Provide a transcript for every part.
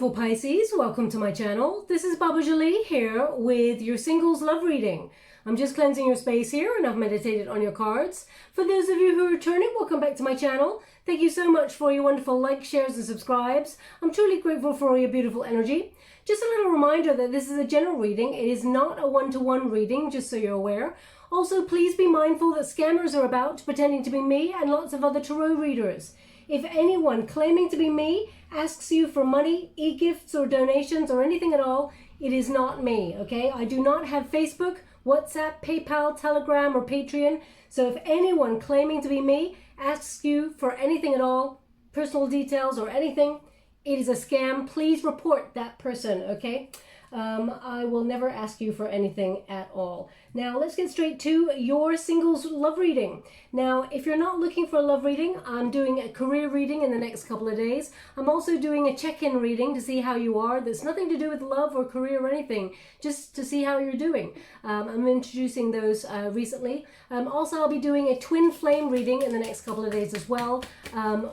beautiful Pisces, welcome to my channel. This is Baba Jolie here with your singles love reading. I'm just cleansing your space here and I've meditated on your cards. For those of you who are returning, welcome back to my channel. Thank you so much for your wonderful likes, shares and subscribes. I'm truly grateful for all your beautiful energy. Just a little reminder that this is a general reading. It is not a one-to-one reading, just so you're aware. Also, please be mindful that scammers are about pretending to be me and lots of other tarot readers. If anyone claiming to be me asks you for money, e-gifts or donations or anything at all, it is not me, okay? I do not have Facebook, WhatsApp, PayPal, Telegram or Patreon. So if anyone claiming to be me asks you for anything at all, personal details or anything, it is a scam. Please report that person, okay? I will never ask you for anything at all. Now, let's get straight to your singles love reading. Now, if you're not looking for a love reading, I'm doing a career reading in the next couple of days. I'm also doing a check-in reading to see how you are. There's nothing to do with love or career or anything, just to see how you're doing. I'm introducing those recently. Also, I'll be doing a twin flame reading in the next couple of days as well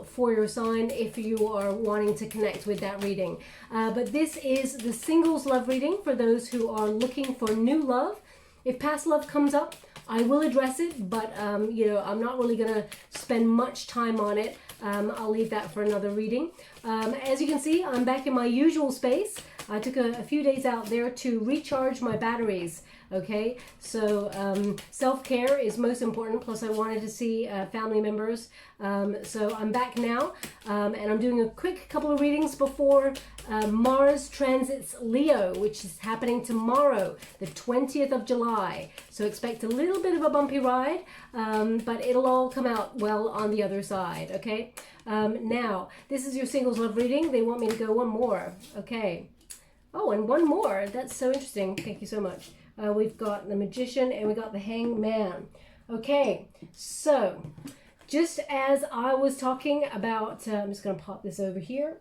for your sign if you are wanting to connect with that reading. But this is the singles love reading for those who are looking for new love. If past love comes up, I will address it, but you know, I'm not really going to spend much time on it. I'll leave that for another reading. As you can see, I'm back in my usual space. I took a few days out there to recharge my batteries. Okay, so self-care is most important, plus I wanted to see family members. So I'm back now, and I'm doing a quick couple of readings before Mars transits Leo, which is happening tomorrow, the 20th of July. So expect a little bit of a bumpy ride, but it'll all come out well on the other side, okay? Now, this is your singles love reading. They want me to go one more, okay. Oh, and one more. That's so interesting. Thank you so much. We've got the Magician and we got the Hangman. Okay, so just as I was talking about, I'm just going to pop this over here.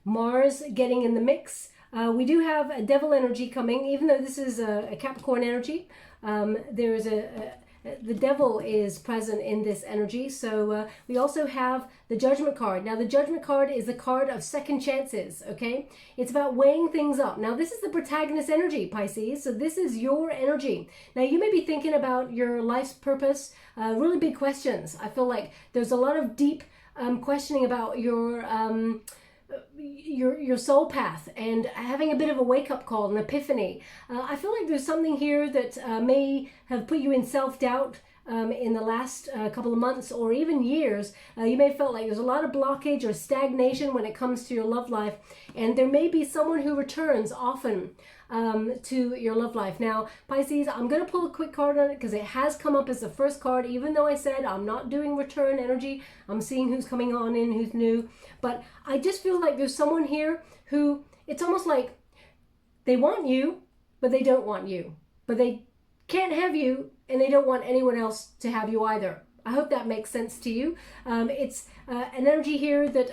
Mars getting in the mix. We do have a devil energy coming, even though this is a Capricorn energy. There is the devil is present in this energy. So we also have the Judgment card. Now the Judgment card is the card of second chances, okay? It's about weighing things up. Now this is the protagonist energy, Pisces, so this is your energy. Now you may be thinking about your life's purpose, really big questions. I feel like there's a lot of deep questioning about your soul path and having a bit of a wake-up call, an epiphany. I feel like there's something here that may have put you in self-doubt in the last couple of months or even years. You may have felt like there's a lot of blockage or stagnation when it comes to your love life, and there may be someone who returns often to your love life. Now, Pisces, I'm going to pull a quick card on it because it has come up as the first card, even though I said I'm not doing return energy. I'm seeing who's coming on in, who's new. But I just feel like there's someone here who, it's almost like they want you, but they don't want you. But they can't have you, and they don't want anyone else to have you either. I hope that makes sense to you. It's an energy here that,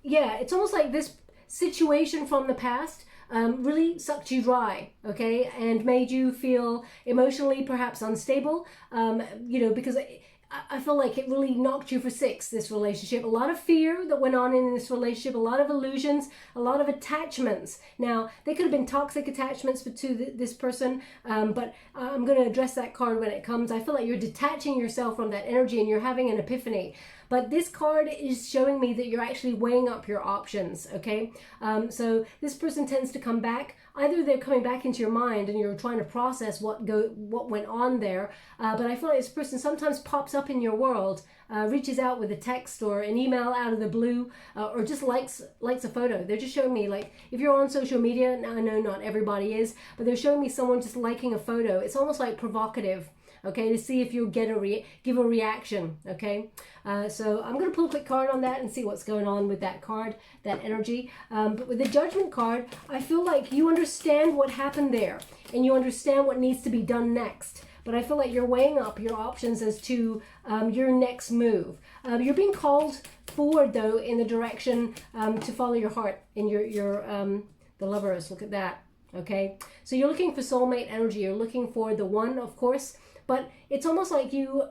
yeah, it's almost like this situation from the past really sucked you dry, okay, and made you feel emotionally perhaps unstable, you know, because I feel like it really knocked you for six, this relationship. A lot of fear that went on in this relationship, a lot of illusions, a lot of attachments. Now, they could have been toxic attachments to this person, but I'm going to address that card when it comes. I feel like you're detaching yourself from that energy and you're having an epiphany. But this card is showing me that you're actually weighing up your options, okay? So this person tends to come back. Either they're coming back into your mind and you're trying to process what went on there, but I feel like this person sometimes pops up in your world, reaches out with a text or an email out of the blue, or just likes a photo. They're just showing me, like, if you're on social media, now I know not everybody is, but they're showing me someone just liking a photo. It's almost like provocative, okay, to see if you'll give a reaction, okay? So I'm going to pull a quick card on that and see what's going on with that card, that energy. But with the Judgment card, I feel like you understand what happened there and you understand what needs to be done next. But I feel like you're weighing up your options as to your next move. You're being called forward, though, in the direction to follow your heart in the lovers. Look at that, okay? So you're looking for soulmate energy. You're looking for the one, of course. But it's almost like you,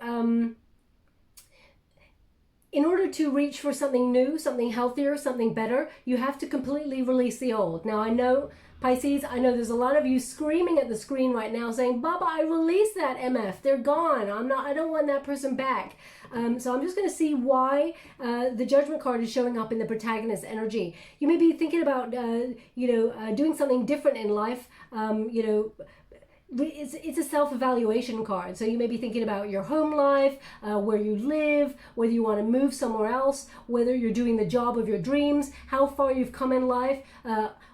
in order to reach for something new, something healthier, something better, you have to completely release the old. Now I know, Pisces, I know there's a lot of you screaming at the screen right now saying, Baba, I released that MF. They're gone. I don't want that person back. So I'm just going to see why the Judgment card is showing up in the protagonist energy. You may be thinking about, doing something different in life, it's a self-evaluation card. So you may be thinking about your home life, where you live, whether you want to move somewhere else, whether you're doing the job of your dreams, how far you've come in life.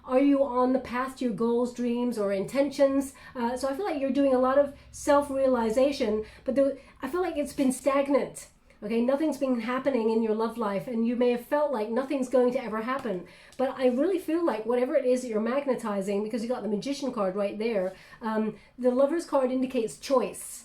Are you on the path to your goals, dreams, or intentions? So I feel like you're doing a lot of self-realization, but I feel like it's been stagnant. Okay, nothing's been happening in your love life, and you may have felt like nothing's going to ever happen. But I really feel like whatever it is that you're magnetizing, because you got the Magician card right there, the Lover's card indicates choice.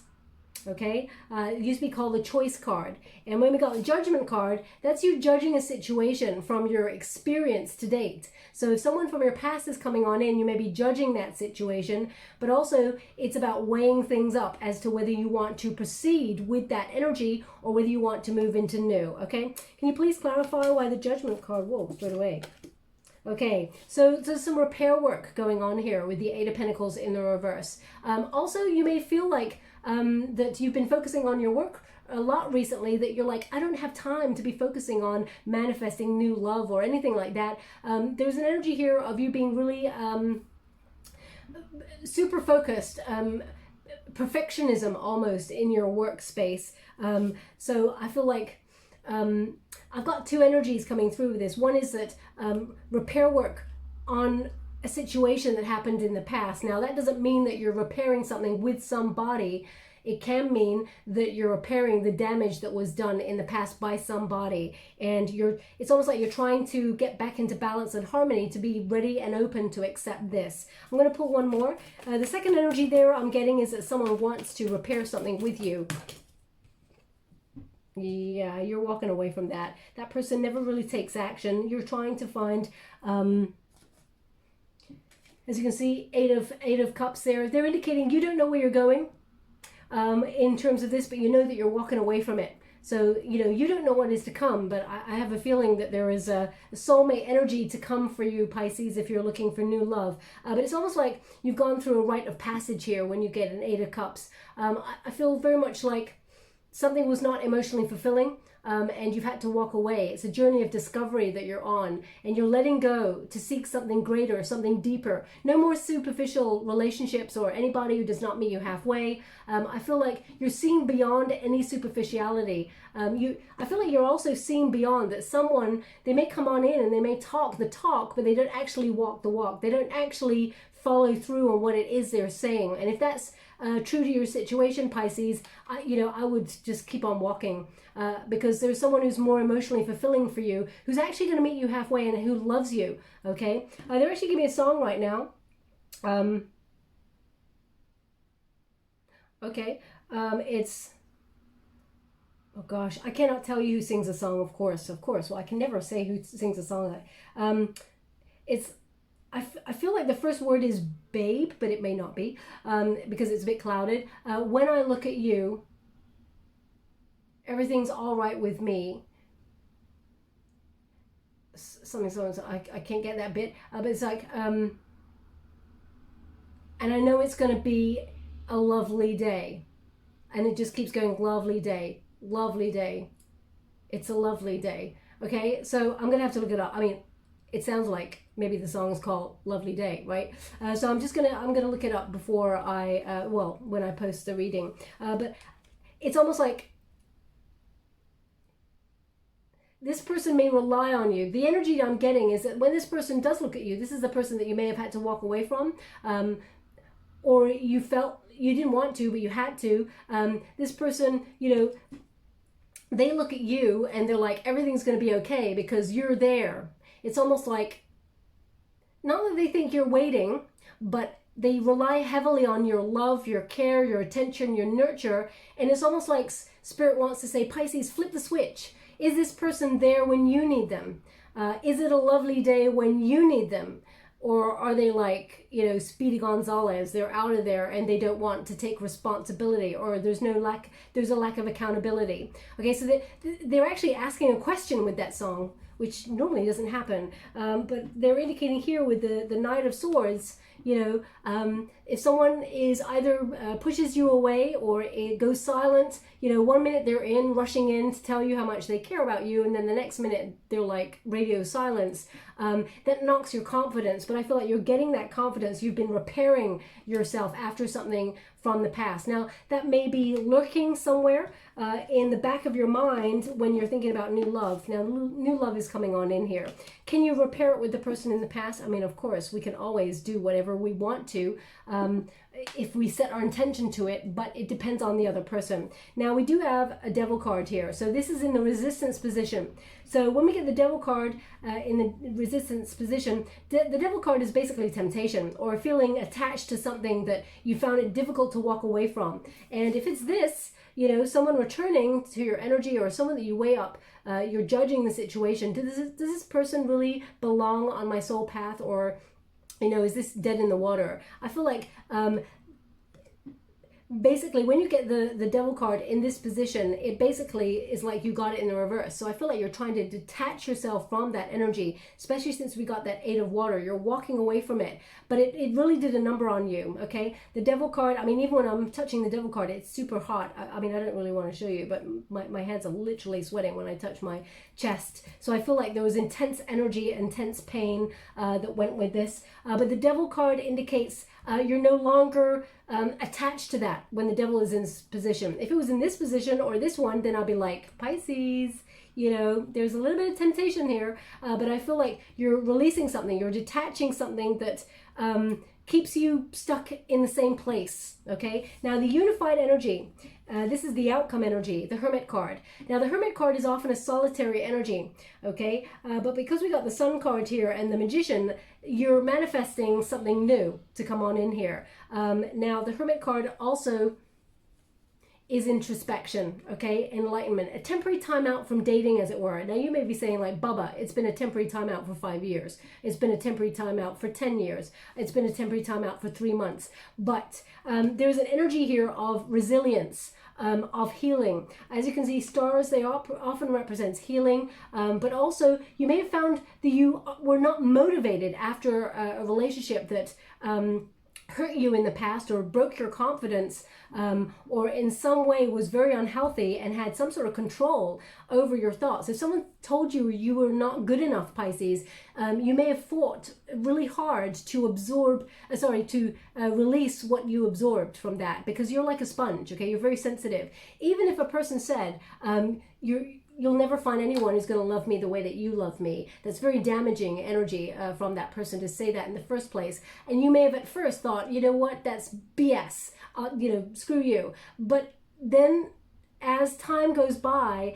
Okay, it used to be called the Choice card. And when we got the Judgment card, that's you judging a situation from your experience to date. So if someone from your past is coming on in, you may be judging that situation, but also it's about weighing things up as to whether you want to proceed with that energy or whether you want to move into new. Okay, can you please clarify why the Judgment card, whoa, straight away. Okay, so there's some repair work going on here with the Eight of Pentacles in the reverse. Also, you may feel like that you've been focusing on your work a lot recently, that you're like, I don't have time to be focusing on manifesting new love or anything like that. There's an energy here of you being really super focused, perfectionism almost in your workspace. So I feel like I've got two energies coming through with this. One is that repair work on a situation that happened in the past. Now, that doesn't mean that you're repairing something with somebody. It can mean that you're repairing the damage that was done in the past by somebody. And it's almost like you're trying to get back into balance and harmony to be ready and open to accept this. I'm going to pull one more. The second energy there I'm getting is that someone wants to repair something with you. Yeah, you're walking away from that. That person never really takes action. You're trying to find... as you can see, Eight of Cups there. They're indicating you don't know where you're going in terms of this, but you know that you're walking away from it. So, you don't know what is to come, but I have a feeling that there is a soulmate energy to come for you, Pisces, if you're looking for new love. But it's almost like you've gone through a rite of passage here when you get an Eight of Cups. I feel very much like something was not emotionally fulfilling. And you've had to walk away. It's a journey of discovery that you're on, and you're letting go to seek something greater, something deeper. No more superficial relationships or anybody who does not meet you halfway. I feel like you're seeing beyond any superficiality. I feel like you're also seeing beyond that someone, they may come on in and they may talk the talk, but they don't actually walk the walk. They don't actually follow through on what it is they're saying. And if that's true to your situation, Pisces, I would just keep on walking. Because there's someone who's more emotionally fulfilling for you, who's actually going to meet you halfway and who loves you, okay? They're actually giving me a song right now. It's... Oh gosh, I cannot tell you who sings a song, of course. Well, I can never say who sings a song. I feel like the first word is babe, but it may not be, because it's a bit clouded. When I look at you... everything's all right with me. Something, I can't get that bit. But it's like, and I know it's going to be a lovely day. And it just keeps going, lovely day, lovely day. It's a lovely day. Okay, so I'm going to have to look it up. I mean, it sounds like maybe the song is called Lovely Day, right? So I'm going to look it up before when I post the reading. But it's almost like, this person may rely on you. The energy I'm getting is that when this person does look at you, this is the person that you may have had to walk away from, or you felt you didn't want to, but you had to. This person, they look at you and they're like, everything's going to be okay because you're there. It's almost like, not that they think you're waiting, but they rely heavily on your love, your care, your attention, your nurture. And it's almost like Spirit wants to say, Pisces, flip the switch. Is this person there when you need them? Is it a lovely day when you need them? Or are they like, you know, Speedy Gonzalez? They're out of there and they don't want to take responsibility, or there's a lack of accountability. Okay, so they're actually asking a question with that song, which normally doesn't happen. But they're indicating here with the Knight of Swords, you know, if someone is either pushes you away or it goes silent, you know, one minute they're rushing in to tell you how much they care about you, and then the next minute they're like radio silence. That knocks your confidence, but I feel like you're getting that confidence. You've been repairing yourself after something from the past. Now, that may be lurking somewhere in the back of your mind when you're thinking about new love. Now, new love is coming on in here. Can you repair it with the person in the past? I mean, of course, we can always do whatever we want to if we set our intention to it, but it depends on the other person. Now, we do have a Devil card here. So this is in the resistance position. So when we get the Devil card in the resistance position, the Devil card is basically temptation, or feeling attached to something that you found it difficult to walk away from. And if it's this, you know, someone returning to your energy, or someone that you weigh up, you're judging the situation. Does this person really belong on my soul path, or, you know, is this dead in the water? I feel like basically when you get the Devil card in this position, it basically is like you got it in the reverse. So I feel like you're trying to detach yourself from that energy, especially since we got that Eight of Water. You're walking away from it, but it really did a number on you. Okay, the Devil card, I mean, even when I'm touching the Devil card, it's super hot. I mean, I don't really want to show you, but my hands are literally sweating when I touch my chest. So I feel like there was intense energy, intense pain that went with this. But the Devil card indicates you're no longer attached to that when the Devil is in this position. If it was in this position or this one, then I'll be like, Pisces, you know, there's a little bit of temptation here, but I feel like you're releasing something, you're detaching something that keeps you stuck in the same place. Okay, now the unified energy, this is the outcome energy, the Hermit card. Now the Hermit card is often a solitary energy, okay, but because we got the Sun card here and the Magician, you're manifesting something new to come on in here. Now the Hermit card also is introspection, okay, enlightenment, a temporary timeout from dating, as it were. Now you may be saying like, Baba, it's been a temporary timeout for 5 years. It's been a temporary timeout for 10 years. It's been a temporary timeout for 3 months. But there's an energy here of resilience, of healing. As you can see, stars, they often represents healing, but also you may have found that you were not motivated after a relationship that hurt you in the past, or broke your confidence, or in some way was very unhealthy and had some sort of control over your thoughts. If someone told you you were not good enough, Pisces, you may have fought really hard to release what you absorbed from that, because you're like a sponge, okay? You're very sensitive. Even if a person said, you'll never find anyone who's going to love me the way that you love me. That's very damaging energy from that person to say that in the first place. And you may have at first thought, you know what, that's BS, you know, screw you. But then as time goes by,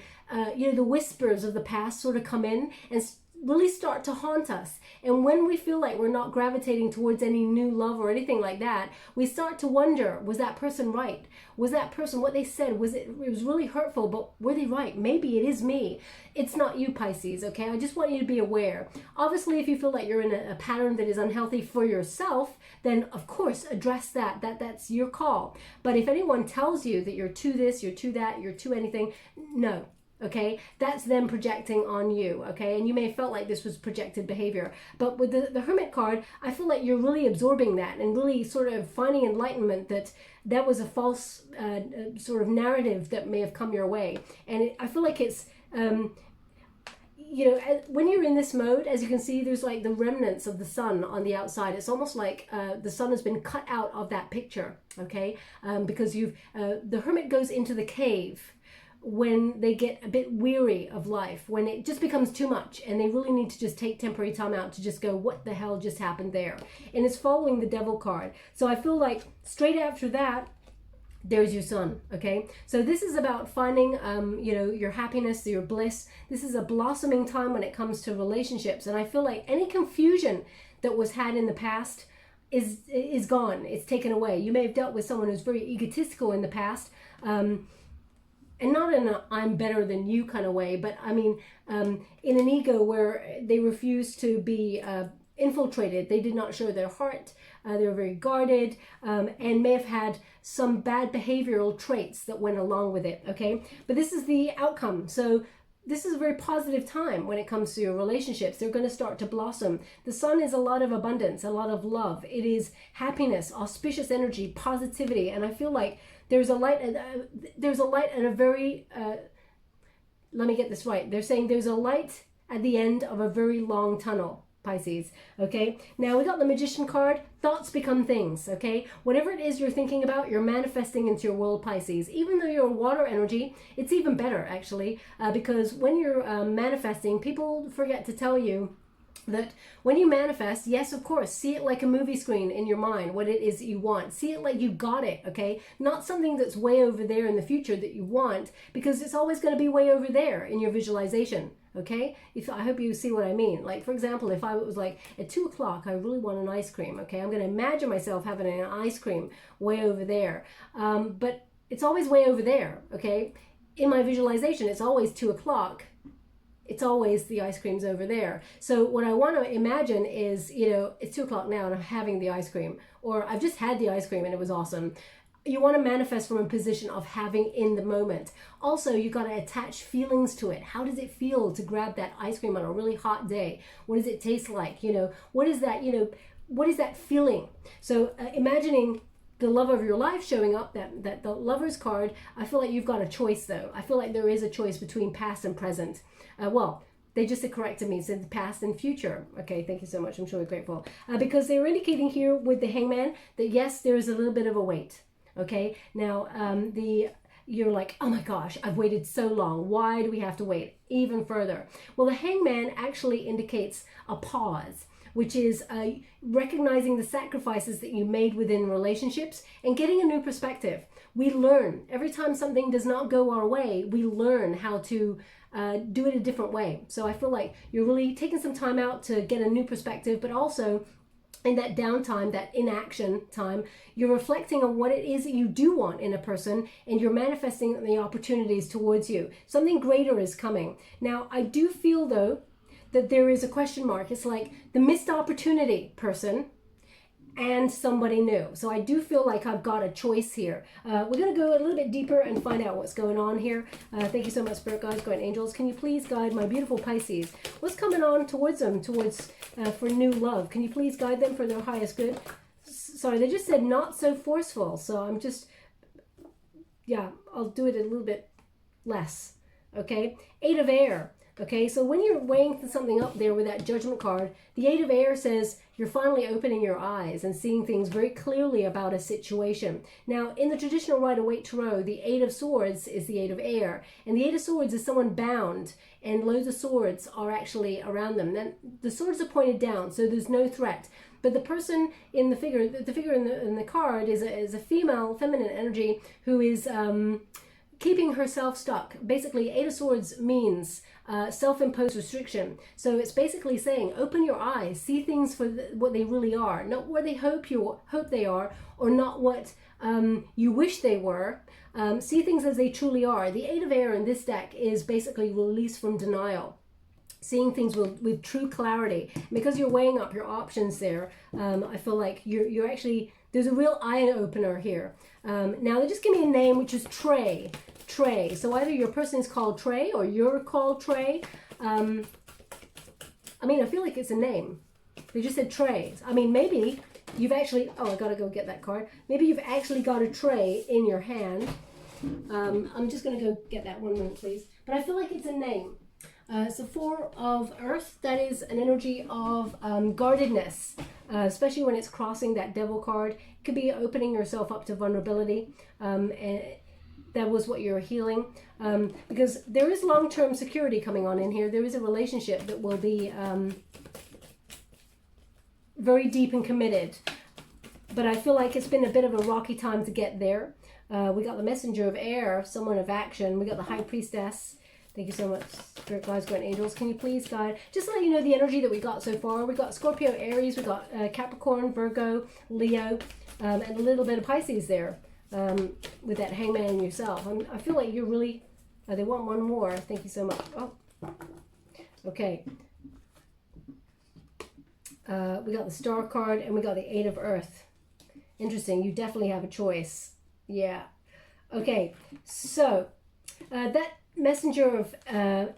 you know, the whispers of the past sort of come in and really start to haunt us. And when we feel like we're not gravitating towards any new love or anything like that, we start to wonder, was that person right? Was that person, what they said, it was really hurtful, but were they right? Maybe it is me. It's not you, Pisces, okay? I just want you to be aware. Obviously, if you feel like you're in a pattern that is unhealthy for yourself, then of course address that. That's your call. But if anyone tells you that you're to this, you're to that, you're to anything, no. Okay, that's them projecting on you, okay? And you may have felt like this was projected behavior. But with the Hermit card, I feel like you're really absorbing that and really sort of finding enlightenment that was a false sort of narrative that may have come your way. And I feel like it's, you know, when you're in this mode, as you can see, there's like the remnants of the sun on the outside. It's almost like the sun has been cut out of that picture, okay? Because the Hermit goes into the cave when they get a bit weary of life, when it just becomes too much and they really need to just take temporary time out to just go, what the hell just happened there? And it's following the Devil card. So I feel like straight after that, there's your Sun, okay? So this is about finding, you know, your happiness, your bliss. This is a blossoming time when it comes to relationships. And I feel like any confusion that was had in the past is gone. It's taken away. You may have dealt with someone who's very egotistical in the past, and not in a I'm better than you kind of way, but I mean, in an ego where they refuse to be infiltrated. They did not show their heart. They were very guarded, and may have had some bad behavioral traits that went along with it, okay? But this is the outcome. So this is a very positive time when it comes to your relationships. They're going to start to blossom. The sun is a lot of abundance, a lot of love. It is happiness, auspicious energy, positivity. And I feel like there's a light and a very, let me get this right. They're saying there's a light at the end of a very long tunnel, Pisces, okay? Now we got the Magician card. Thoughts become things, okay? Whatever it is you're thinking about, you're manifesting into your world, Pisces. Even though you're water energy, it's even better, actually, because when you're manifesting, people forget to tell you that when you manifest, yes, of course, see it like a movie screen in your mind, what it is that you want. See it like you got it, okay? Not something that's way over there in the future that you want, because it's always going to be way over there in your visualization, okay? I hope you see what I mean. Like, for example, if I was like, at 2 o'clock, I really want an ice cream, okay? I'm going to imagine myself having an ice cream way over there. But it's always way over there, okay? In my visualization, it's always 2 o'clock. It's always the ice cream's over there. So what I want to imagine is, you know, it's 2 o'clock now and I'm having the ice cream, or I've just had the ice cream and it was awesome. You want to manifest from a position of having in the moment. Also, you got to attach feelings to it. How does it feel to grab that ice cream on a really hot day? What does it taste like? You know, what is that, you know, what is that feeling? So imagining the love of your life showing up, that the Lover's card, I feel like you've got a choice though. I feel like there is a choice between past and present. Well, they just corrected me, said past and future. Okay, thank you so much. I'm sure we're grateful. Because they were indicating here with the Hangman that yes, there is a little bit of a wait. Okay, now you're like, oh my gosh, I've waited so long. Why do we have to wait even further? Well, the Hangman actually indicates a pause, which is recognizing the sacrifices that you made within relationships and getting a new perspective. We learn. Every time something does not go our way, we learn how to do it a different way. So I feel like you're really taking some time out to get a new perspective, but also in that downtime, that inaction time, you're reflecting on what it is that you do want in a person, and you're manifesting the opportunities towards you. Something greater is coming. Now, I do feel though that there is a question mark. It's like the missed opportunity person and somebody new. So I do feel like I've got a choice here. We're going to go a little bit deeper and find out what's going on here. Thank you so much, Spirit Guides, Guardian Angels. Can you please guide my beautiful Pisces? What's coming on towards them, for new love? Can you please guide them for their highest good? Sorry, they just said not so forceful. So I'm just, yeah, I'll do it a little bit less. Okay, 8 of Air. Okay, so when you're weighing something up there with that Judgment card, the 8 of Air says you're finally opening your eyes and seeing things very clearly about a situation. Now, in the traditional Rider-Waite Tarot, the 8 of Swords is the 8 of Air, and the 8 of Swords is someone bound, and loads of swords are actually around them. Then the swords are pointed down, so there's no threat. But the person in the figure in the card is a female, feminine energy who is keeping herself stuck. Basically, 8 of Swords means self-imposed restriction. So it's basically saying, open your eyes, see things for what they really are, not what they hope they are, or not what you wish they were. See things as they truly are. The 8 of Air in this deck is basically release from denial. Seeing things with true clarity. Because you're weighing up your options there, I feel like you're actually, there's a real eye-opener here. Now, they just give me a name, which is Trey. Trey. So either your person is called Trey or you're called Trey. I mean, I feel like it's a name. They just said Trey. I mean, maybe you've actually, oh, I gotta go get that card. Maybe you've actually got a tray in your hand. I'm just gonna go get that 1 minute, please. But I feel like it's a name. So 4 of Earth, that is an energy of guardedness, especially when it's crossing that Devil card. It could be opening yourself up to vulnerability, and that was what you're healing, because there is long-term security coming on in here. There is a relationship that will be very deep and committed, but I feel like it's been a bit of a rocky time to get there. We got the Messenger of Air, someone of action. We got the High Priestess. Thank you so much, Spirit Guides, Guardian Angels. Can you please guide? Just to let you know the energy that we got so far. We got Scorpio, Aries, we got Capricorn, Virgo, Leo, and a little bit of Pisces there with that Hangman and yourself. I feel like you're really, they want one more. Thank you so much. Oh, okay. We got the Star card, and we got the Eight of Earth. Interesting. You definitely have a choice. Yeah. Okay. So that Messenger of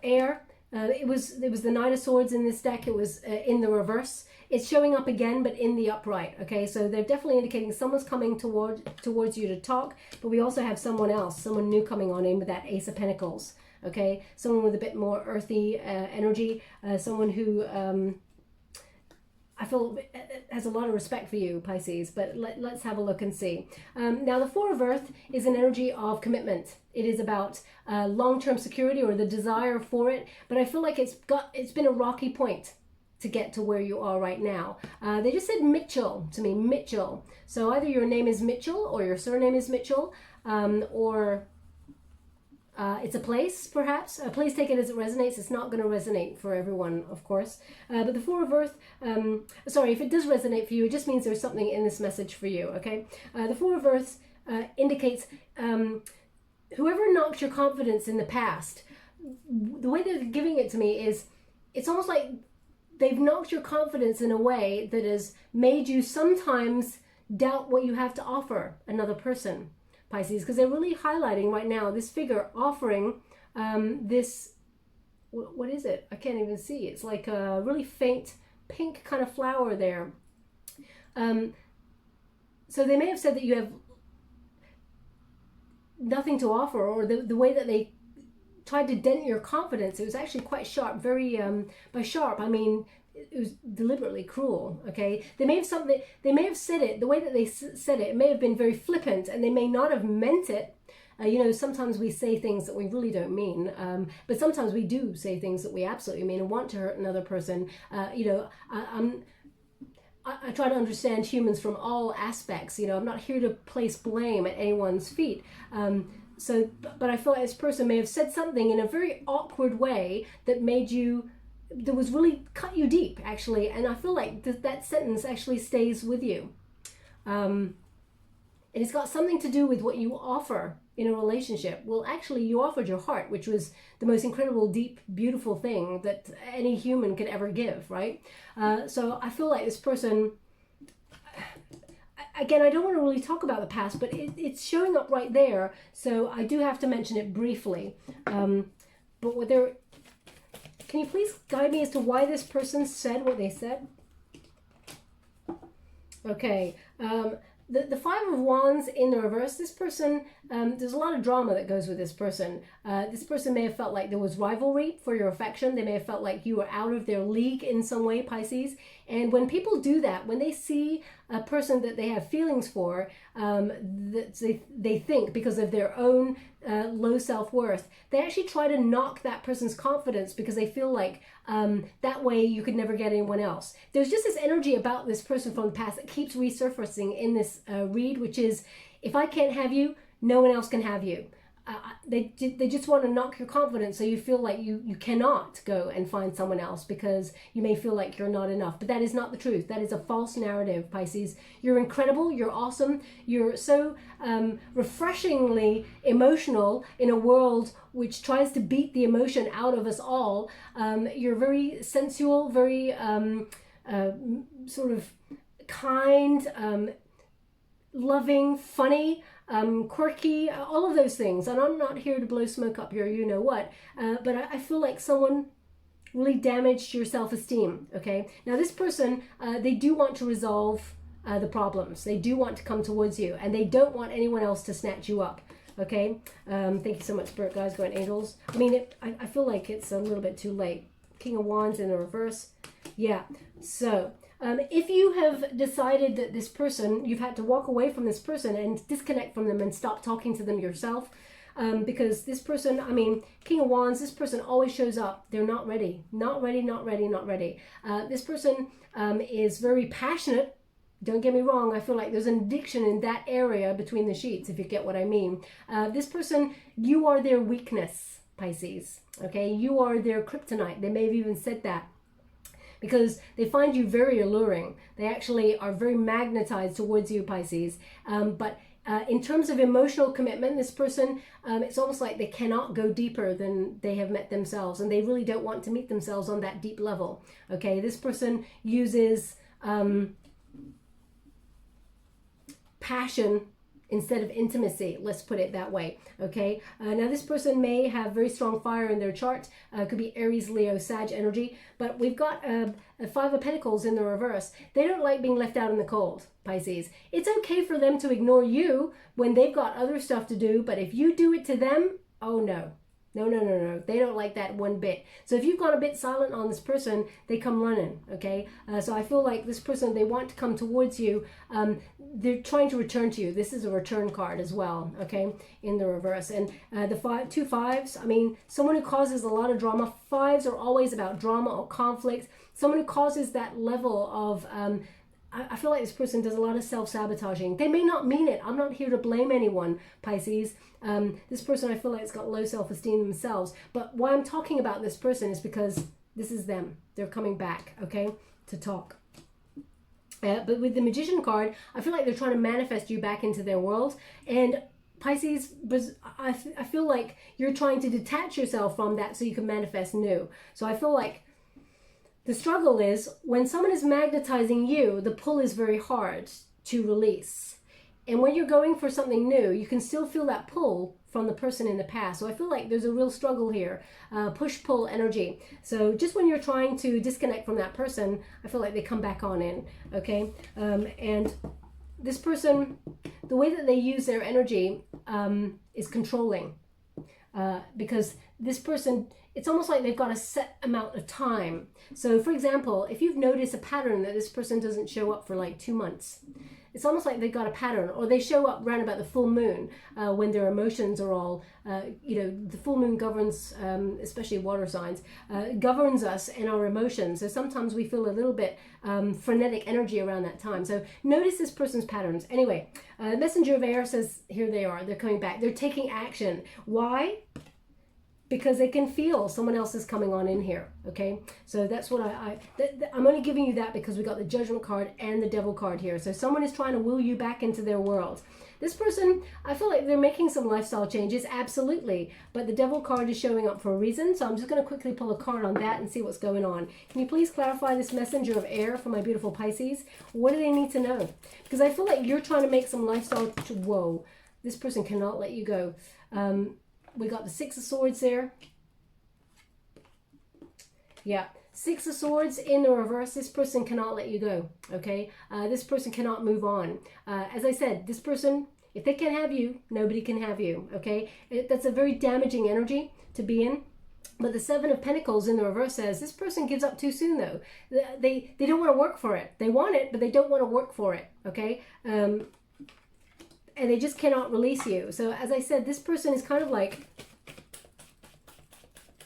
Air. It was the Knight of Swords in this deck. It was in the reverse. It's showing up again, but in the upright. Okay, so they're definitely indicating someone's coming towards you to talk. But we also have someone else, someone new coming on in with that Ace of Pentacles. Okay, someone with a bit more earthy energy. Someone who I feel has a lot of respect for you, Pisces, but let's have a look and see. Now, the Four of Earth is an energy of commitment. It is about long-term security or the desire for it, but I feel like it's been a rocky point to get to where you are right now. They just said Mitchell to me, Mitchell. So either your name is Mitchell or your surname is Mitchell, or it's a place, perhaps. Please take it as it resonates. It's not going to resonate for everyone, of course. But the Four of Earth, sorry, if it does resonate for you, it just means there's something in this message for you, okay? The Four of Earth indicates whoever knocked your confidence in the past, the way they're giving it to me is, it's almost like they've knocked your confidence in a way that has made you sometimes doubt what you have to offer another person, Pisces, because they're really highlighting right now this figure offering this, what is it? I can't even see. It's like a really faint pink kind of flower there. So they may have said that you have nothing to offer, or the way that they tried to dent your confidence, it was actually quite sharp, very, by sharp, I mean, it was deliberately cruel, okay? They may have said it, the way that they said it may have been very flippant, and they may not have meant it. You know, sometimes we say things that we really don't mean, but sometimes we do say things that we absolutely mean and want to hurt another person. You know, I try to understand humans from all aspects. You know, I'm not here to place blame at anyone's feet. But I feel like this person may have said something in a very awkward way that made you, that was really cut you deep, actually. And I feel like that sentence actually stays with you. And it's got something to do with what you offer in a relationship. Well, actually, you offered your heart, which was the most incredible, deep, beautiful thing that any human could ever give, right? So I feel like this person, again, I don't want to really talk about the past, but it's showing up right there. So I do have to mention it briefly. But what they're, can you please guide me as to why this person said what they said? Okay. The Five of Wands in the reverse, this person, there's a lot of drama that goes with this person. This person may have felt like there was rivalry for your affection. They may have felt like you were out of their league in some way, Pisces. And when people do that, when they see a person that they have feelings for, that they think because of their own low self-worth, they actually try to knock that person's confidence because they feel like that way you could never get anyone else. There's just this energy about this person from the past that keeps resurfacing in this read, which is, if I can't have you, no one else can have you. They just want to knock your confidence so you feel like you cannot go and find someone else because you may feel like you're not enough. But that is not the truth. That is a false narrative, Pisces. You're incredible. You're awesome. You're so refreshingly emotional in a world which tries to beat the emotion out of us all. You're very sensual, very sort of kind, loving, funny, quirky, all of those things. And I'm not here to blow smoke up your you know what, but I feel like someone really damaged your self-esteem, okay? Now this person, they do want to resolve the problems. They do want to come towards you, and they don't want anyone else to snatch you up, okay? Thank you so much, Spirit Guides, Guardian Angels. I mean, I feel like it's a little bit too late. King of Wands in the reverse. Yeah, so if you have decided that this person, you've had to walk away from this person and disconnect from them and stop talking to them yourself, because this person, I mean, King of Wands, this person always shows up. They're not ready, not ready, not ready, not ready. This person is very passionate. Don't get me wrong. I feel like there's an addiction in that area between the sheets, if you get what I mean. This person, you are their weakness, Pisces. Okay, you are their kryptonite. They may have even said that, because they find you very alluring. They actually are very magnetized towards you, Pisces. But in terms of emotional commitment, this person, it's almost like they cannot go deeper than they have met themselves, and they really don't want to meet themselves on that deep level. Okay, this person uses passion instead of intimacy, let's put it that way. Okay, now this person may have very strong fire in their chart. Could be Aries, Leo, Sag energy, but we've got a Five of Pentacles in the reverse. They don't like being left out in the cold, Pisces. It's okay for them to ignore you when they've got other stuff to do, but if you do it to them, oh no. No, no, no, no. They don't like that one bit. So if you've gone a bit silent on this person, they come running, okay? So I feel like this person, they want to come towards you. They're trying to return to you. This is a return card as well, okay, in the reverse. And the two fives, I mean, someone who causes a lot of drama. Fives are always about drama or conflict. Someone who causes that level of... I feel like this person does a lot of self-sabotaging. They may not mean it. I'm not here to blame anyone, Pisces. This person, I feel like, has got low self-esteem themselves. But why I'm talking about this person is because this is them. They're coming back, okay, to talk. But with the Magician card, I feel like they're trying to manifest you back into their world. And Pisces, I feel like you're trying to detach yourself from that so you can manifest new. So I feel like the struggle is when someone is magnetizing you, the pull is very hard to release. And when you're going for something new, you can still feel that pull from the person in the past. So I feel like there's a real struggle here, push-pull energy. So just when you're trying to disconnect from that person, I feel like they come back on in, okay? And this person, the way that they use their energy is controlling. Because this person, it's almost like they've got a set amount of time. So for example, if you've noticed a pattern that this person doesn't show up for like 2 months, it's almost like they've got a pattern, or they show up around about the full moon when their emotions are all, the full moon governs, especially water signs, governs us in our emotions. So sometimes we feel a little bit frenetic energy around that time. So notice this person's patterns. Anyway, Messenger of Air says, here they are, they're coming back. They're taking action. Why? Because they can feel someone else is coming on in here, okay? So that's what I'm only giving you that because we got the Judgment card and the Devil card here. So someone is trying to woo you back into their world. This person, I feel like they're making some lifestyle changes, absolutely. But the Devil card is showing up for a reason. So I'm just going to quickly pull a card on that and see what's going on. Can you please clarify this Messenger of Air for my beautiful Pisces? What do they need to know? Because I feel like you're trying to make some lifestyle... Whoa, this person cannot let you go. We got the Six of Swords there. Yeah, Six of Swords in the reverse. This person cannot let you go, okay? This person cannot move on. As I said, this person, if they can't have you, nobody can have you, okay? That's a very damaging energy to be in. But the Seven of Pentacles in the reverse says this person gives up too soon, though. They don't want to work for it. They want it, but they don't want to work for it, okay? And they just cannot release you. So as I said, this person is kind of like,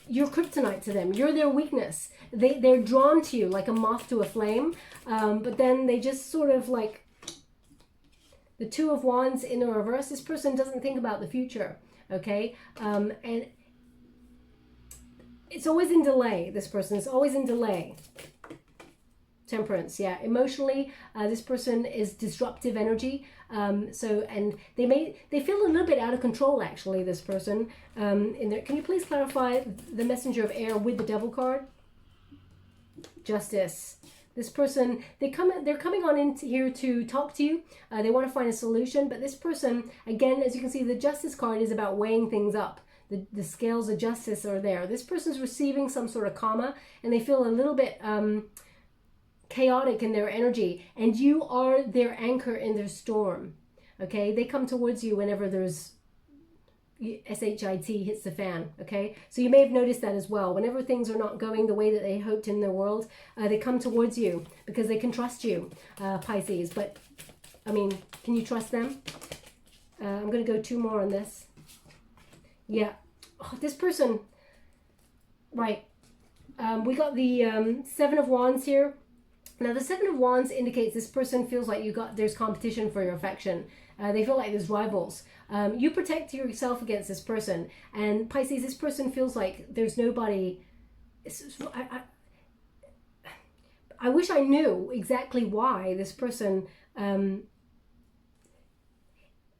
you're kryptonite to them. You're their weakness. They're drawn to you like a moth to a flame. But then they just sort of like, the Two of Wands in the reverse, this person doesn't think about the future, okay? And it's always in delay, this person. It's always in delay. Temperance, yeah. Emotionally, this person is disruptive energy. And they feel a little bit out of control, actually, this person. In there. Can you please clarify the Messenger of Air with the Devil card? Justice. This person, they're coming on in here to talk to you. They want to find a solution. But this person, again, as you can see, the Justice card is about weighing things up. The scales of justice are there. This person's receiving some sort of karma, and they feel a little bit... chaotic in their energy, and you are their anchor in their storm, okay? They come towards you whenever there's SHIT hits the fan, okay? So you may have noticed that as well. Whenever things are not going the way that they hoped in their world, they come towards you because they can trust you, Pisces. But, I mean, can you trust them? I'm going to go 2 more on this. Yeah. Oh, this person, right. We got the Seven of Wands here. Now, the Seven of Wands indicates this person feels like there's competition for your affection. They feel like there's rivals. You protect yourself against this person. And Pisces, this person feels like there's nobody... I wish I knew exactly why this person...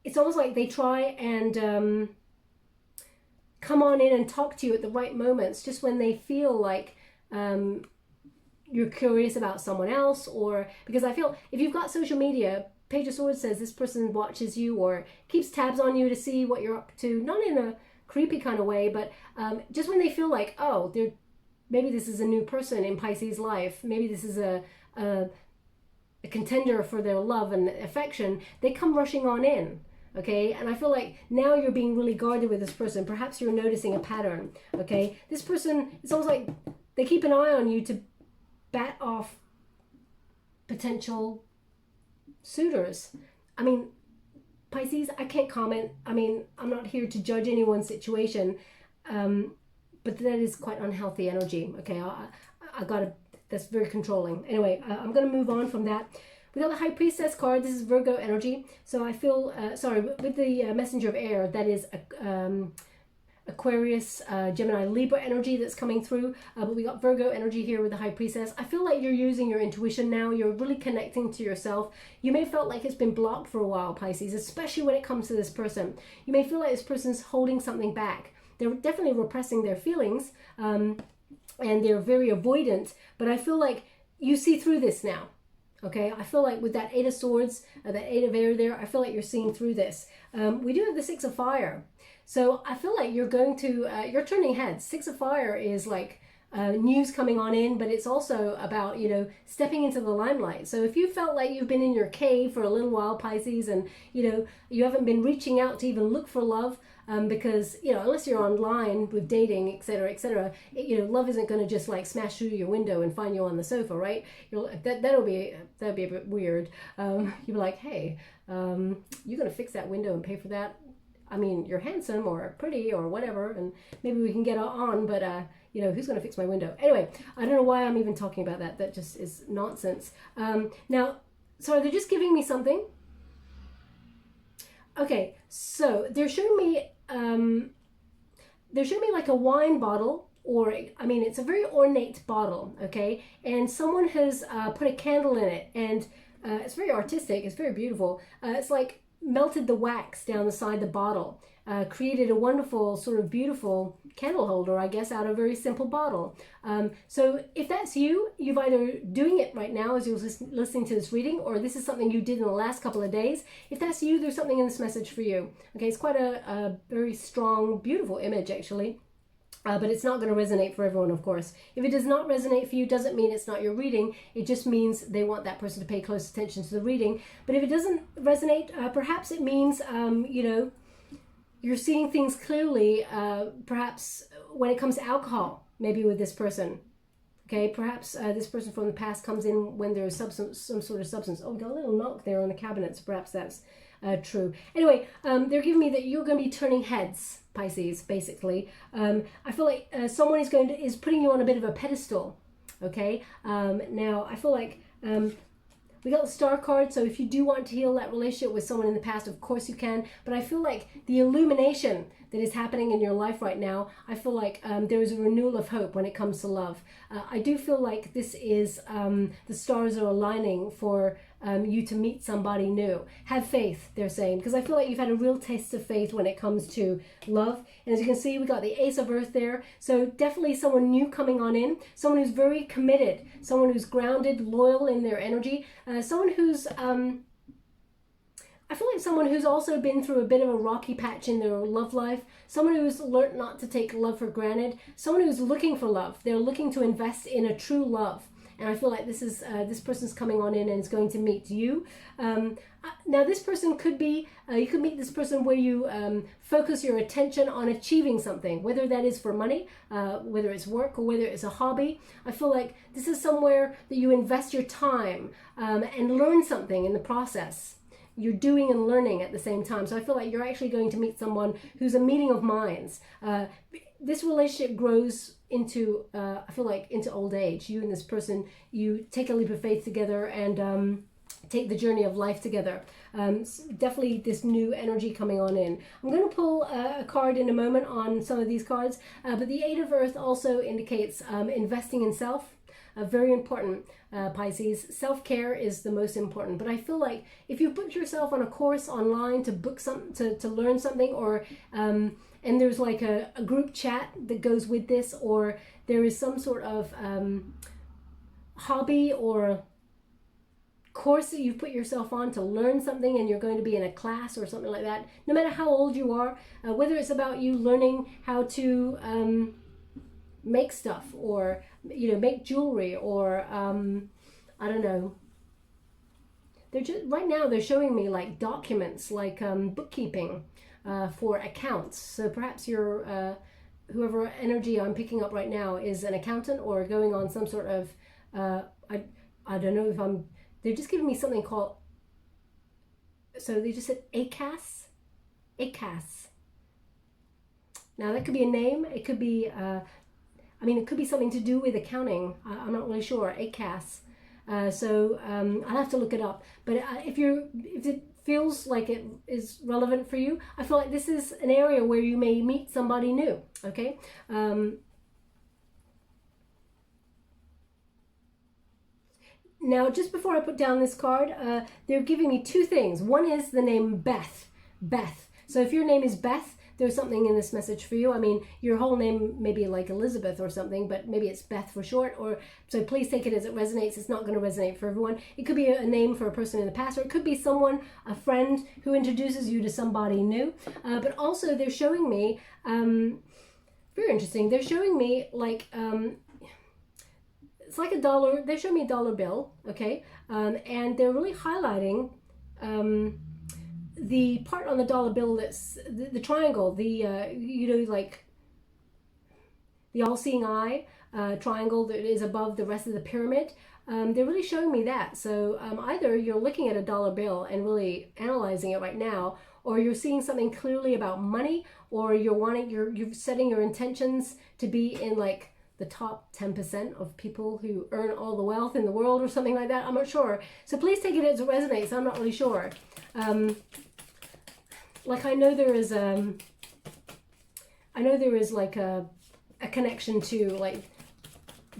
it's almost like they try and come on in and talk to you at the right moments, just when they feel like... you're curious about someone else, or because I feel if you've got social media, Page of Swords says this person watches you or keeps tabs on you to see what you're up to, not in a creepy kind of way, but just when they feel like, oh, maybe this is a new person in Pisces' life, maybe this is a contender for their love and affection, they come rushing on in. Okay, and I feel like now you're being really guarded with this person. Perhaps you're noticing a pattern. Okay, this person, it's almost like they keep an eye on you to bat off potential suitors. I mean, Pisces, I can't comment. I mean, I'm not here to judge anyone's situation, but that is quite unhealthy energy. Okay, I gotta, that's very controlling. Anyway, I'm gonna move on from that. We got the High Priestess card. This is Virgo energy. So I feel, sorry, with the Messenger of Air, that is Aquarius, Gemini, Libra energy that's coming through. But we got Virgo energy here with the High Priestess. I feel like you're using your intuition now. You're really connecting to yourself. You may have felt like it's been blocked for a while, Pisces, especially when it comes to this person. You may feel like this person's holding something back. They're definitely repressing their feelings, and they're very avoidant. But I feel like you see through this now. Okay, I feel like with that Eight of Swords, that Eight of Air there, I feel like you're seeing through this. We do have the Six of Fire. So I feel like you're going to, you're turning heads. Six of Fire is like news coming on in, but it's also about, you know, stepping into the limelight. So if you felt like you've been in your cave for a little while, Pisces, and, you know, you haven't been reaching out to even look for love, because, you know, unless you're online with dating, etc., you know, love isn't going to just like smash through your window and find you on the sofa, right? That'll be a bit weird. You'll be like, hey, you're going to fix that window and pay for that? I mean, you're handsome or pretty or whatever, and maybe we can get on, but you know, who's going to fix my window? Anyway, I don't know why I'm even talking about that. That just is nonsense. Now, sorry, they're just giving me something. Okay, so they're showing me like a wine bottle, or I mean, it's a very ornate bottle, okay? And someone has put a candle in it, and it's very artistic. It's very beautiful. It's like melted the wax down the side of the bottle, created a wonderful sort of beautiful candle holder, I guess, out of a very simple bottle. So if that's you, you've either doing it right now as you're listening to this reading, or this is something you did in the last couple of days. If that's you, there's something in this message for you. Okay, it's quite a very strong, beautiful image, actually. But it's not going to resonate for everyone, of course. If it does not resonate for you, doesn't mean it's not your reading. It just means they want that person to pay close attention to the reading. But if it doesn't resonate, perhaps it means, you know, you're seeing things clearly, perhaps when it comes to alcohol, maybe with this person. Okay, perhaps this person from the past comes in when there's some sort of substance. Oh, we got a little knock there on the cabinets. Perhaps that's true. Anyway, they're giving me that you're going to be turning heads, Pisces, basically. I feel like someone is putting you on a bit of a pedestal. Okay, now I feel like we got the Star card, so if you do want to heal that relationship with someone in the past, of course you can. But I feel like the illumination that is happening in your life right now, I feel like there is a renewal of hope when it comes to love. I do feel like this is, the stars are aligning for you to meet somebody new. Have faith, they're saying, because I feel like you've had a real taste of faith when it comes to love. And as you can see, we got the Ace of Earth there. So definitely someone new coming on in, someone who's very committed, someone who's grounded, loyal in their energy, someone who's I feel like someone who's also been through a bit of a rocky patch in their love life, someone who's learned not to take love for granted, someone who's looking for love. They're looking to invest in a true love. And I feel like this is this person's coming on in and is going to meet you. Now this person could be, you could meet this person where you focus your attention on achieving something, whether that is for money, whether it's work, or whether it's a hobby. I feel like this is somewhere that you invest your time and learn something in the process. You're doing and learning at the same time. So I feel like you're actually going to meet someone who's a meeting of minds. This relationship grows into, I feel like, into old age. You and this person, you take a leap of faith together and take the journey of life together. Definitely this new energy coming on in. I'm going to pull a card in a moment on some of these cards, but the Eight of Earth also indicates investing in self. Very important, Pisces. Self-care is the most important. But I feel like if you put yourself on a course online to book something, to learn something, or and there's like a group chat that goes with this, or there is some sort of hobby or course that you've put yourself on to learn something, and you're going to be in a class or something like that, no matter how old you are, whether it's about you learning how to make stuff, or make jewelry, or I don't know. They're just, right now they're showing me like documents, like bookkeeping for accounts. So perhaps you're whoever energy I'm picking up right now is an accountant, or going on some sort of I don't know if I'm. They're just giving me something called. So they just said ACAS. ACAS. Now that could be a name. It could be. It could be something to do with accounting. I'm not really sure. ACAS. So I'll have to look it up. But if it feels like it is relevant for you, I feel like this is an area where you may meet somebody new. Okay. Now, just before I put down this card, they're giving me two things. One is the name Beth. Beth. So if your name is Beth, there's something in this message for you. I mean, your whole name may be like Elizabeth or something, but maybe it's Beth for short. Or so please take it as it resonates. It's not going to resonate for everyone. It could be a name for a person in the past, or it could be someone, a friend who introduces you to somebody new. But also they're showing me, very interesting, they're showing me like, it's like a dollar. They show me a dollar bill, okay, and they're really highlighting the part on the dollar bill that's the triangle, like the all-seeing eye triangle that is above the rest of the pyramid. They're really showing me that. So either you're looking at a dollar bill and really analyzing it right now, or you're seeing something clearly about money, or you're setting your intentions to be in like the top 10% of people who earn all the wealth in the world, or something like that. I'm not sure. So please take it as it resonates. I'm not really sure. Like I know there is like a connection to like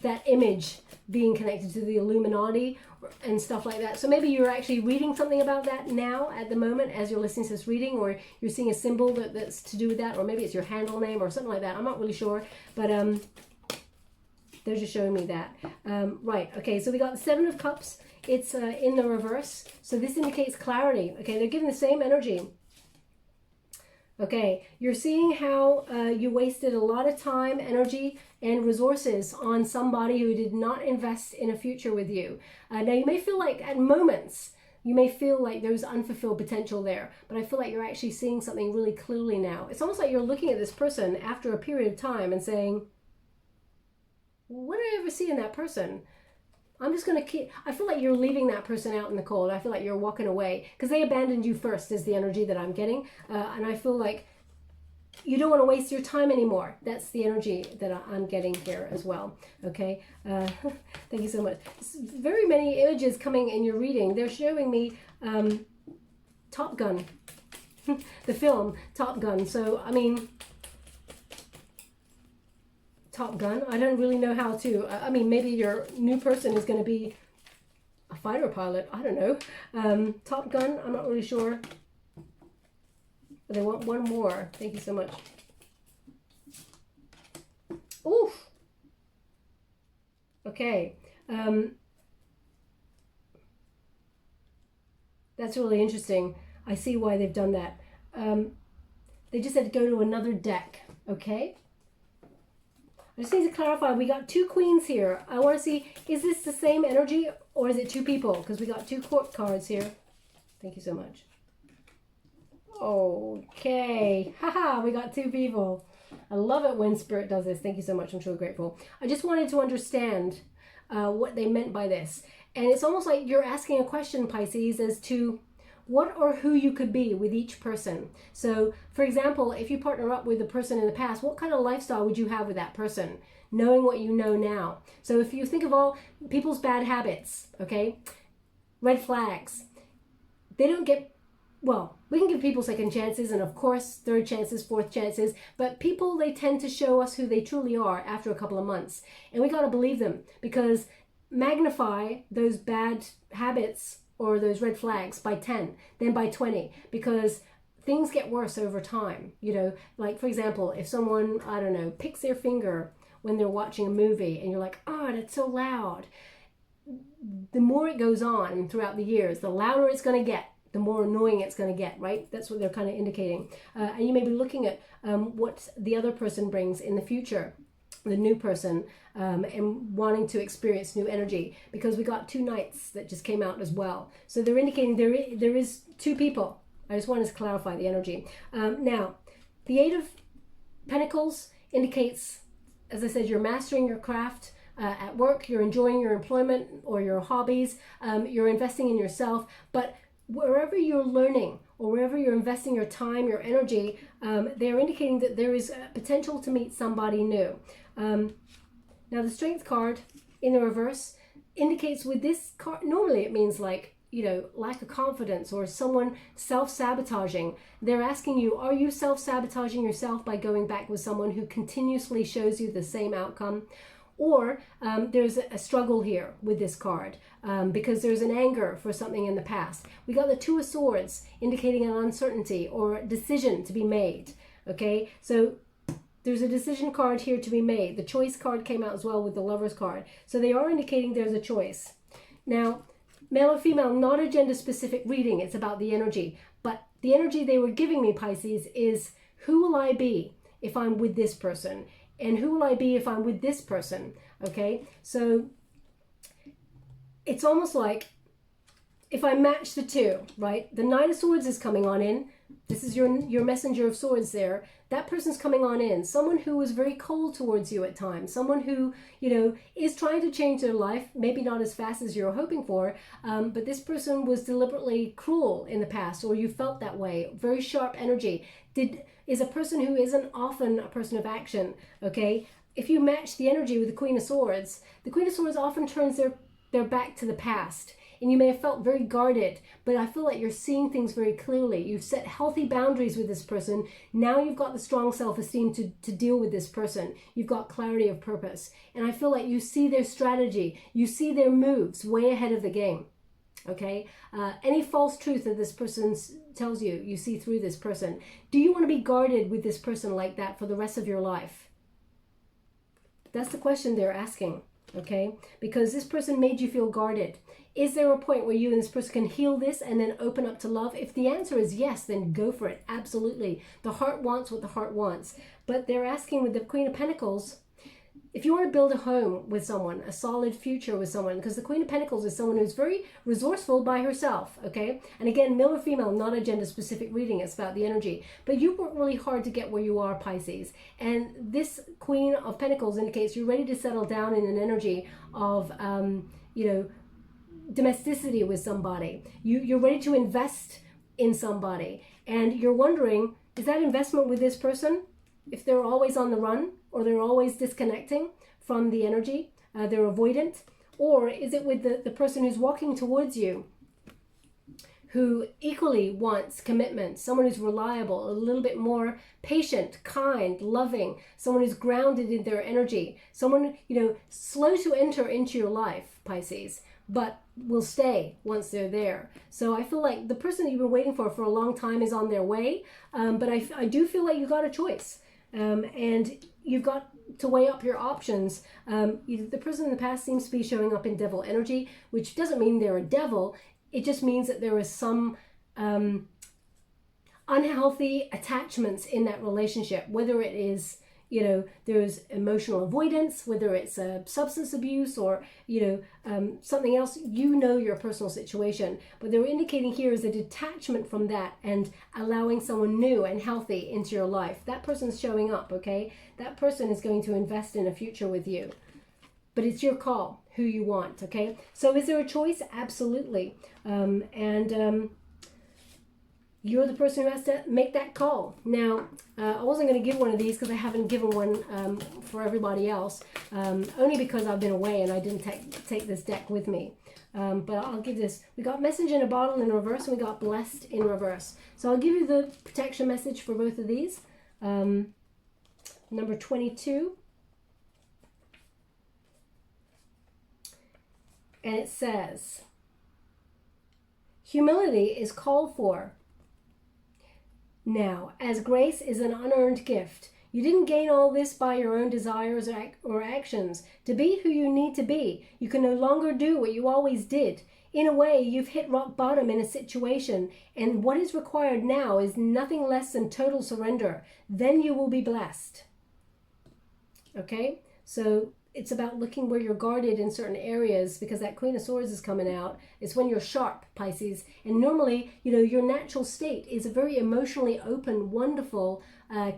that image being connected to the Illuminati and stuff like that. So maybe you're actually reading something about that now at the moment as you're listening to this reading, or you're seeing a symbol that's to do with that, or maybe it's your handle name or something like that. I'm not really sure, but they're just showing me that. Right, okay, so we got the Seven of Cups. It's in the reverse. So this indicates clarity. Okay, they're giving the same energy. Okay, you're seeing how you wasted a lot of time, energy, and resources on somebody who did not invest in a future with you. Now, you may feel like at moments, you may feel like there's unfulfilled potential there, but I feel like you're actually seeing something really clearly now. It's almost like you're looking at this person after a period of time and saying, what did I ever see in that person? I'm just going to keep, I feel like you're leaving that person out in the cold. I feel like you're walking away because they abandoned you first is the energy that I'm getting. And I feel like you don't want to waste your time anymore. That's the energy that I'm getting here as well. Okay. Thank you so much. Very many images coming in your reading. They're showing me Top Gun, the film Top Gun. So, I mean, Top Gun. I don't really know how to. Maybe your new person is going to be a fighter pilot. I don't know. Top Gun. I'm not really sure. But they want one more. Thank you so much. Oof. Okay. That's really interesting. I see why they've done that. They just said go to another deck. Okay. I just need to clarify, we got two queens here. I want to see, is this the same energy or is it two people? Because we got two court cards here. Thank you so much. Okay. Haha, we got two people. I love it when Spirit does this. Thank you so much. I'm truly grateful. I just wanted to understand what they meant by this. And it's almost like you're asking a question, Pisces, as to what or who you could be with each person. So, for example, if you partner up with a person in the past, what kind of lifestyle would you have with that person, knowing what you know now? So if you think of all people's bad habits, okay, red flags, they don't get, well, we can give people second chances and, of course, third chances, fourth chances, but people, they tend to show us who they truly are after a couple of months. And we got to believe them, because magnify those bad habits or those red flags by 10, then by 20, because things get worse over time. You know, like for example, if someone, I don't know, picks their finger when they're watching a movie and you're like, oh, that's so loud. the more it goes on throughout the years, the louder it's going to get, the more annoying it's going to get, right? That's what they're kind of indicating. And you may be looking at what the other person brings in the future, the new person, and wanting to experience new energy, because we got 2 knights that just came out as well. So they're indicating there is 2 people. I just wanted to clarify the energy. Now, the 8 of Pentacles indicates, as I said, you're mastering your craft at work, you're enjoying your employment or your hobbies, you're investing in yourself, but wherever you're learning or wherever you're investing your time, your energy, they're indicating that there is potential to meet somebody new. Now the Strength card in the reverse indicates with this card, normally it means like, you know, lack of confidence or someone self-sabotaging. They're asking you, are you self-sabotaging yourself by going back with someone who continuously shows you the same outcome? Or there's a struggle here with this card because there's an anger for something in the past. We got the 2 of Swords indicating an uncertainty or decision to be made. Okay, so there's a decision card here to be made. The Choice card came out as well with the Lovers card. So they are indicating there's a choice. Now, male or female, not a gender specific reading. It's about the energy. But the energy they were giving me, Pisces, is who will I be if I'm with this person? And who will I be if I'm with this person? Okay, so it's almost like if I match the 2, right? The Knight of Swords is coming on in. This is your messenger of swords there. That person's coming on in. Someone who was very cold towards you at times. Someone who, you know, is trying to change their life. Maybe not as fast as you're hoping for. But this person was deliberately cruel in the past, or you felt that way. Very sharp energy. Is a person who isn't often a person of action, okay? If you match the energy with the Queen of Swords often turns their back to the past. And you may have felt very guarded, but I feel like you're seeing things very clearly. You've set healthy boundaries with this person. Now you've got the strong self-esteem to deal with this person. You've got clarity of purpose. And I feel like you see their strategy. You see their moves way ahead of the game. Okay? Any false truth that this person tells you, you see through this person. Do you want to be guarded with this person like that for the rest of your life? That's the question they're asking. Okay? Because this person made you feel guarded. Is there a point where you and this person can heal this and then open up to love? If the answer is yes, then go for it. Absolutely. The heart wants what the heart wants. But they're asking with the Queen of Pentacles, if you want to build a home with someone, a solid future with someone, because the Queen of Pentacles is someone who's very resourceful by herself, okay? And again, male or female, not a gender-specific reading. It's about the energy. But you work really hard to get where you are, Pisces. And this Queen of Pentacles indicates you're ready to settle down in an energy of, you know, domesticity with somebody. You're ready to invest in somebody, and you're wondering, is that investment with this person, if they're always on the run or they're always disconnecting from the energy, they're avoidant, or is it with the person who's walking towards you who equally wants commitment, someone who's reliable, a little bit more patient, kind, loving, someone who's grounded in their energy, someone, you know, slow to enter into your life, Pisces, but will stay once they're there. So I feel like the person that you've been waiting for a long time is on their way, but I do feel like you got a choice, and you've got to weigh up your options. The person in the past seems to be showing up in devil energy, which doesn't mean they're a devil. It just means that there is some unhealthy attachments in that relationship, whether it is, you know, there's emotional avoidance, whether it's substance abuse or, you know, something else. You know your personal situation, but they're indicating here is a detachment from that and allowing someone new and healthy into your life. That person's showing up, okay? That person is going to invest in a future with you, but it's your call who you want, okay? So is there a choice? Absolutely. You're the person who has to make that call. Now, I wasn't going to give one of these because I haven't given one for everybody else, only because I've been away and I didn't take this deck with me. But I'll give this. We got Message in a Bottle in reverse, and we got Blessed in reverse. So I'll give you the protection message for both of these. Number 22. And it says, humility is called for now, as grace is an unearned gift. You didn't gain all this by your own desires or actions. To be who you need to be, you can no longer do what you always did. In a way, you've hit rock bottom in a situation, and what is required now is nothing less than total surrender. Then you will be blessed. Okay? So it's about looking where you're guarded in certain areas, because that Queen of Swords is coming out. It's when you're sharp, Pisces. And normally, you know, your natural state is a very emotionally open, wonderful,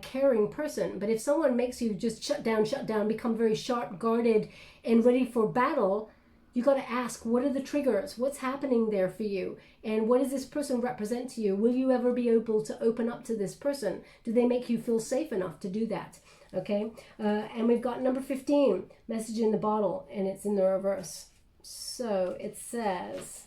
caring person. But if someone makes you just shut down, become very sharp, guarded, and ready for battle, you got to ask, what are the triggers? What's happening there for you? And what does this person represent to you? Will you ever be able to open up to this person? Do they make you feel safe enough to do that? Okay, and we've got number 15, message in the bottle, and it's in the reverse. So it says,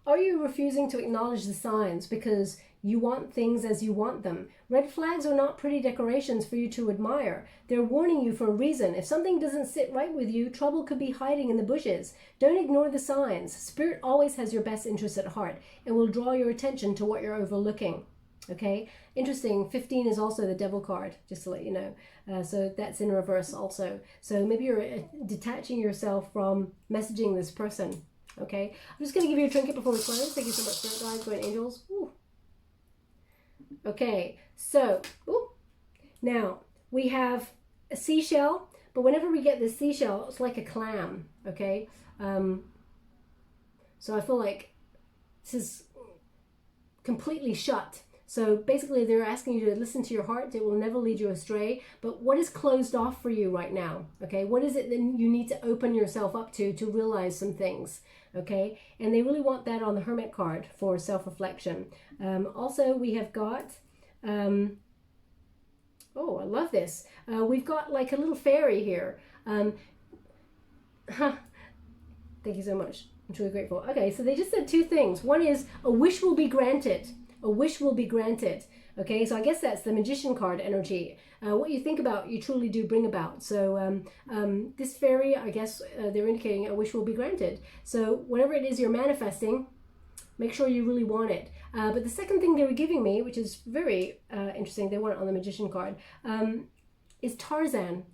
are you refusing to acknowledge the signs because you want things as you want them? Red flags are not pretty decorations for you to admire. They're warning you for a reason. If something doesn't sit right with you, trouble could be hiding in the bushes. Don't ignore the signs. Spirit always has your best interests at heart and will draw your attention to what you're overlooking. Okay, interesting. 15 is also the Devil card, just to let you know. So that's in reverse also. So maybe you're detaching yourself from messaging this person. Okay, I'm just going to give you a trinket before we close. Thank you so much, Spirit Guides, Guardian Angels. Ooh. Okay, so now we have a seashell, but whenever we get this seashell, it's like a clam. Okay, so I feel like this is completely shut. So basically they're asking you to listen to your heart. It will never lead you astray. But what is closed off for you right now? Okay, what is it that you need to open yourself up to realize some things? Okay, and they really want that on the Hermit card for self-reflection. Also, we have got, oh, I love this. We've got like a little fairy here. Thank you so much. I'm truly grateful. Okay, so they just said two things. One is a wish will be granted. A wish will be granted. Okay, so I guess that's the Magician card energy. What you think about, you truly do bring about. So this fairy, I guess they're indicating a wish will be granted. So whatever it is you're manifesting, make sure you really want it. But the second thing they were giving me, which is very interesting, they want it on the Magician card, is Tarzan.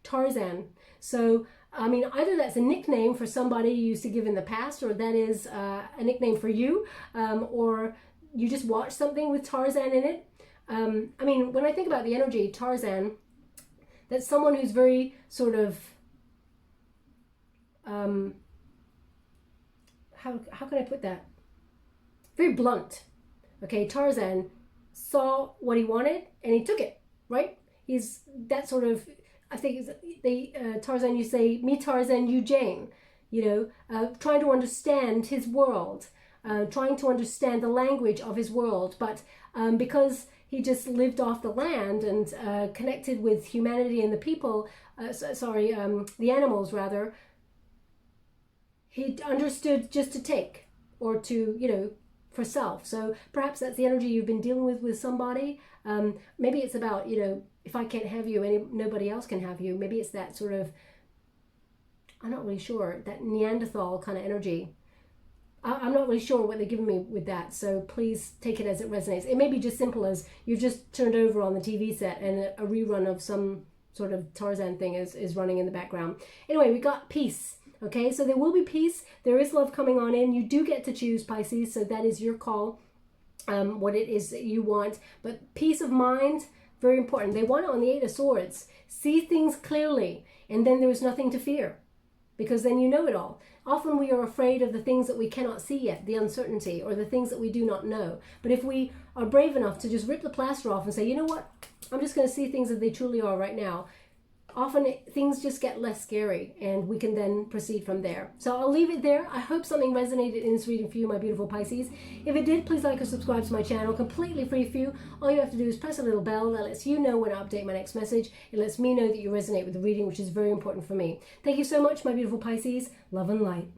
Tarzan. So, I mean, either that's a nickname for somebody you used to give in the past, or that is a nickname for you, or you just watch something with Tarzan in it. I mean, when I think about the energy, Tarzan, that's someone who's very sort of, how can I put that? Very blunt. Okay, Tarzan saw what he wanted and he took it, right? He's that sort of, I think Tarzan, you say, me Tarzan, you Jane, you know, trying to understand his world. Trying to understand the language of his world, but because he just lived off the land and connected with humanity and the people, the animals rather, he understood just to take, or to, you know, for self. So perhaps that's the energy you've been dealing with somebody. Maybe it's about, you know, if I can't have you, nobody else can have you. Maybe it's that sort of, I'm not really sure, that Neanderthal kind of energy. I'm not really sure what they're giving me with that, so please take it as it resonates. It may be just simple as you've just turned over on the TV set and a rerun of some sort of Tarzan thing is running in the background. Anyway, we got peace. Okay, so there will be peace. There is love coming on in. You do get to choose, Pisces, so that is your call, what it is that you want. But peace of mind, very important. They want it on the Eight of Swords. See things clearly, and then there is nothing to fear, because then you know it all. Often we are afraid of the things that we cannot see yet, the uncertainty, or the things that we do not know. But if we are brave enough to just rip the plaster off and say, you know what, I'm just going to see things as they truly are right now, often things just get less scary, and we can then proceed from there. So I'll leave it there. I hope something resonated in this reading for you, my beautiful Pisces. If it did, please like or subscribe to my channel, completely free for you. All you have to do is press a little bell that lets you know when I update my next message. It lets me know that you resonate with the reading, which is very important for me. Thank you so much, my beautiful Pisces. Love and light.